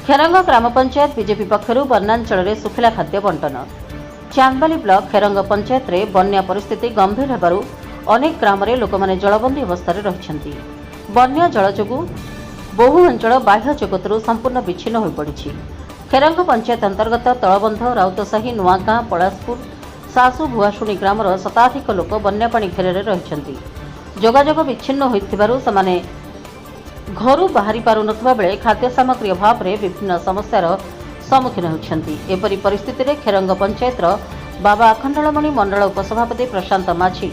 खेरंग ग्राम panchayat BJP पक्षर बन्यांचल में सुखिला खाद्य बंटन। Chandbali block खेरंग panchayat रे बन्या परिस्थिति गंभीर होबारु अनेक ग्राम रे लोक माने जलबंदी अवस्था रहिछन्ति। बन्या जल जोगु बहु अंचल बाह्य जगतरू संपूर्ण विच्छिन्न हो पड़ी। खेरंग पंचायत अंतर्गत तलबंध, राउतसाही, नुआगाँ, पलासपुर, सासु भुआशुणी ग्रामर शताधिक लोक बन्या पानी घेर रहिछन्ति। जोगाजोग विच्छिन्न होइथिबारु समाने घरू बाहरी पारु नथबा बेले खाद्य सामग्री अभाव रे विभिन्न समस्यार सम्मुखीन होउछन्ति। एपरि परिस्थिति रे खेरंग पंचायतर बाबा अखंडलमणि मंडल उपसभापति प्रशांत माझी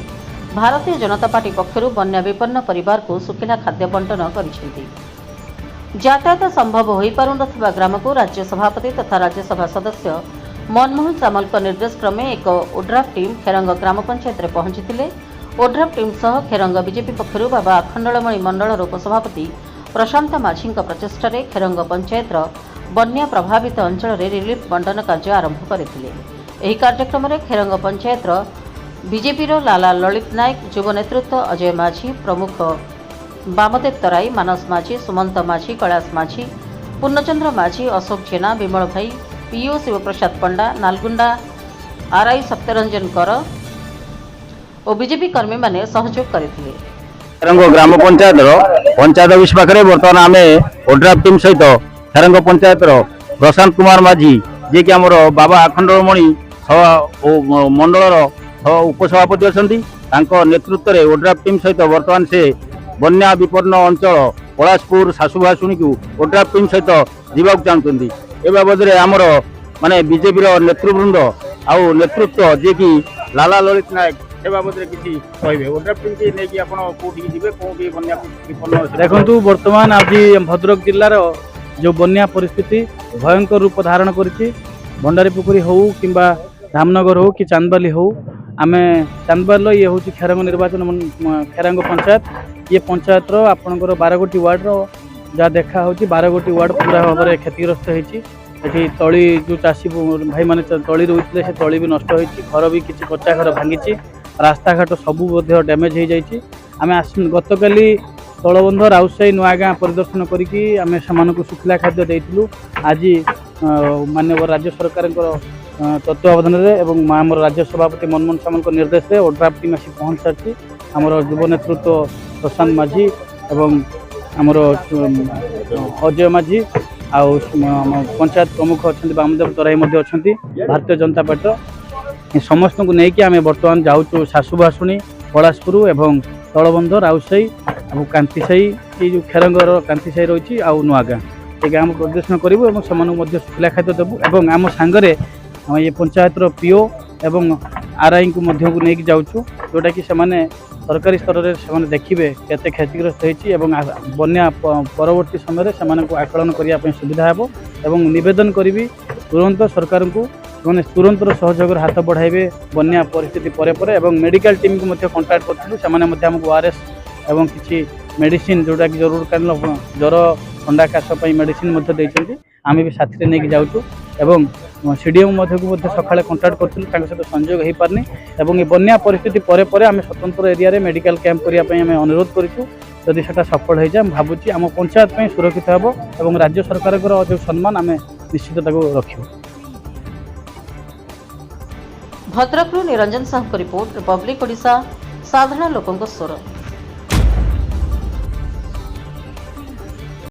भारतीय जनता पार्टी पक्षरु बन्या विपन्न परिवार को सुखिला खाद्य बंटन करिसेंति। यातायात संभव होई पारु नथबा ग्राम को राज्य सभापति तथा राज्यसभा सदस्य मनमोहन सामल निर्देश क्रमे एक ओड्राफ टीम खेरंग ग्राम पंचायत रे पहुंचीथिले। ओड्राफ टीम सह खेरंग बीजेपी पक्षरु बाबा अखंडलमणि मंडल उपसभापति प्रशांत माझी प्रचेष्टा रे खेरंग पंचायतर बन्या प्रभावित अंचल रे रिलीफ बंटन कार्य आरंभ करथिले। एही कार्यक्रम रे खेरंग पंचायतर बीजेपी रो लाला ललित नायक, युव नेतृत्व अजय माझी प्रमुख बामदेव तराई, मानस माझी, सुमंत माझी, कैलाश माझी, पूर्णचंद्र माझी, अशोक जेना, विमल भाई, पीओ शिवप्रसाद पंडा, नालगुंडा आरआई सत्यरंजन कर और बीजेपी कर्मी माने सहयोग करथिले। खेरंग ग्राम पंचायत ऑफिस पाखे बर्तमान आम ओड्राफ टीम सहित खेरंग पंचायत प्रशांत कुमार माझी जी कि आमर बाबा अखंडलमणि मंडल उपसभापति अच्छा नेतृत्व में ओड्राफ टीम सहित बर्तमान से बन्या विपन्न अंचल पलासपुर सासुभाषुणी को ओड्राफ टीम सहित जावाक चाहते। ए बाबद आमर माने बीजेपी नेतृवृंद आउ नेतृत्व जी कि लाला ललित नायक ए बाबद किसी कहे ओड्राफ टीम की नहीं आप बन्या विपन्न देखु बर्तमान आज भद्रक जिलार जो बन्या परिस्थिति भयंकर रूप धारण करिछि। भंडारी पुखुरी हो कि रामनगर हो कि चांदबाली हो, आम चांदबाल ये हूँ खेरंग निर्वाचन खेरंग पंचायत ये पंचायत आपणकर 12 गोटी वार्ड जहाँ देखा हो 12 गोटी वार्ड पूरा भाव में क्षतिग्रस्त होती। तली जो चाषी भाई मैंने तली रोते से तली भी नष्ट होती, घर भी किसी कच्चा घर भांगी, रास्ता घाट सबू डैमेज हो जाए। आम गतकाली तलबंध, राउतसाही, नुआगाँ परिदर्शन करके सुखिला खाद्य देइथिलु। आज माननीय राज्य सरकार तत्वावधान एवं आम राज्य सभापति मनमोहन सामल निर्देश में ओड्राफ टीम आसी पहुंच सारी। आमर युव नेतृत्व प्रशांत माझी एवं आमर अजय माझी आउ पंचायत प्रमुख अच्छा बामदेव तराई अच्छा भारतीय जनता पार्टी समस्त को लेकिन आम बर्तमान जाऊँ सासुभाषुणी, पलासपुर एवं तलबंध, राउतसाही और कांतिसाही ये जो खेरंगर कांतिसाही रही आउ नुआगाँ ये आम प्रदर्शन करूँ से सुखिला खाद्य देवु एवं आम सांगरे ये पंचायत पीओ एवं आरआई को लेकिन जाऊँ जोटा कि सरकारी स्तर में देखिए केते क्षतिग्रस्त होती बन्या परवर्ती समय से आकलन करने सुविधा हे एवं निवेदन करी तुरंत सरकार को तुरंत सहयोग हाथ बढ़ाइबे बन्या परिस्थिति पर मेडिकल टीम को कंटाक्ट करते ओआरएस एवं किसी मेडिसिन जोटा कि जरूरकालीन ज्वर ठंडा काश मेडिसिन देते आम भी साथी नहीं जाऊँ एवं सीडीएम को सकाଳେ कंटाक्ट करूँ सहित संयोग हो पारनी एवं ये बन्या परिस्थिति पर आम स्वतंत्र एरिया मेडिकल कैंप करने अनुरोध करूँ। जदि से सफल हो जाए भावुँ आम पंचायत सुरक्षित हे और राज्य सरकार जो सम्मान आम निश्चित रखा। भद्रक निरंजन साहू रिपोर्ट, रिपब्लिक ओडिशा, साधारण लोकों स्वर।